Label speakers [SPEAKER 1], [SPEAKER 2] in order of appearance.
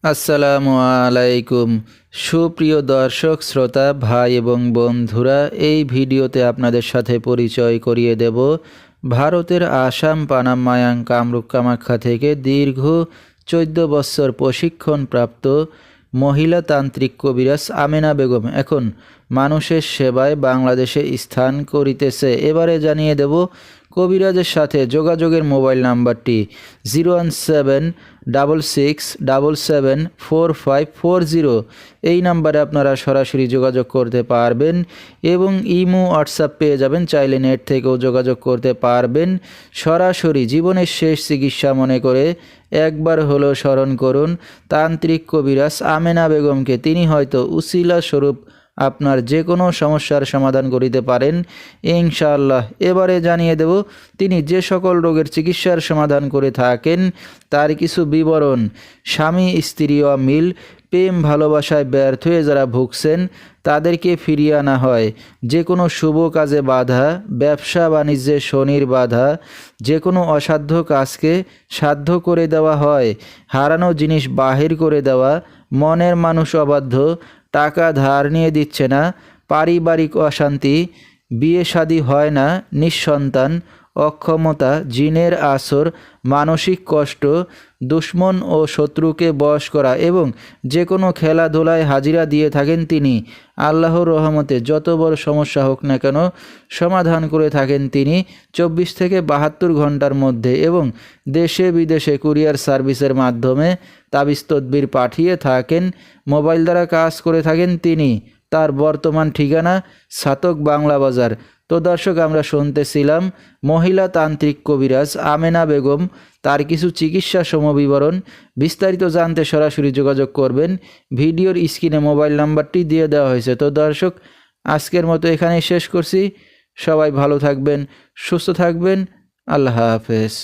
[SPEAKER 1] আসসালামু আলাইকুম। সুপ্রিয় দর্শক শ্রোতা ভাই এবং বন্ধুরা, এই ভিডিওতে আপনাদের সাথে পরিচয় করিয়ে দেব ভারতের আসাম, পানাম, মায়াং, কামরূপ, কামাখ্যা থেকে দীর্ঘ 14 বছর প্রশিক্ষণপ্রাপ্ত মহিলা তান্ত্রিক কবিরাজ আমেনা বেগম এখন মানুষের সেবায় বাংলাদেশে স্থান করিতেছে। এবারে জানিয়ে দেব কবিরাজের সাথে যোগাযোগের মোবাইল নাম্বারটি 01766774540। এই নাম্বারে আপনারা সরাসরি যোগাযোগ করতে পারবেন এবং ইমো হোয়াটসঅ্যাপ পেয়ে যাবেন, চাইলে নেট থেকেও যোগাযোগ করতে পারবেন। সরাসরি জীবনের শেষ চিকিৎসা মনে করে একবার হলো স্মরণ করুন তান্ত্রিক কবিরাজ আমেনা বেগমকে। তিনি হয়তো উসিলা স্বরূপ আপনার যে কোনো সমস্যার সমাধান করিতে পারেন ইনশাআল্লাহ। এবারে জানিয়ে দেব তিনি যে সকল রোগের চিকিৎসার সমাধান করে থাকেন তার কিছু বিবরণ। স্বামী স্ত্রী অমিল, প্রেম ভালোবাসায় ব্যর্থ হয়ে যারা ভুগছেন তাদেরকে ফিরিয়ে আনা হয়। যে কোনো শুভ কাজে বাধা, ব্যবসা বাণিজ্যে শনির বাধা, যে কোনো অসাধ্য কাজকে সাধ্য করে দেওয়া হয়। হারানো জিনিস বাহির করে দেওয়া, মনের মানুষ অবাধ্য, টাকা ধার নিয়ে দিচ্ছে না, পারিবারিক অশান্তি, বিয়ে শাদী হয় না, নিঃসন্তান, অক্ষমতা, জিনের আসর, মানসিক কষ্ট, দুশ্মন ও শত্রুকে বশ করা এবং যে কোনো খেলাধুলায় হাজিরা দিয়ে থাকেন তিনি। আল্লাহর রহমতে যত বড় সমস্যা হোক না কেন সমাধান করে থাকেন তিনি 24 থেকে 72 ঘন্টার মধ্যে এবং দেশে বিদেশে কুরিয়ার সার্ভিসের মাধ্যমে তাবিজ তদবির পাঠিয়ে থাকেন। মোবাইল দ্বারা কাজ করে থাকেন তিনি। তার বর্তমান ঠিকানা ছাতক বাংলা বাজার। তো দর্শক, আমরা শুনতেছিলাম মহিলা তান্ত্রিক কবিরাজ আমেনা বেগম, তার কিছু চিকিৎসা সমবিবরণ। বিস্তারিত জানতে সরাসরি যোগাযোগ করবেন, ভিডিওর স্ক্রিনে মোবাইল নাম্বারটি দিয়ে দেওয়া হয়েছে। তো দর্শক, আজকের মতো এখানেই শেষ করছি। সবাই ভালো থাকবেন, সুস্থ থাকবেন। আল্লাহ হাফেজ।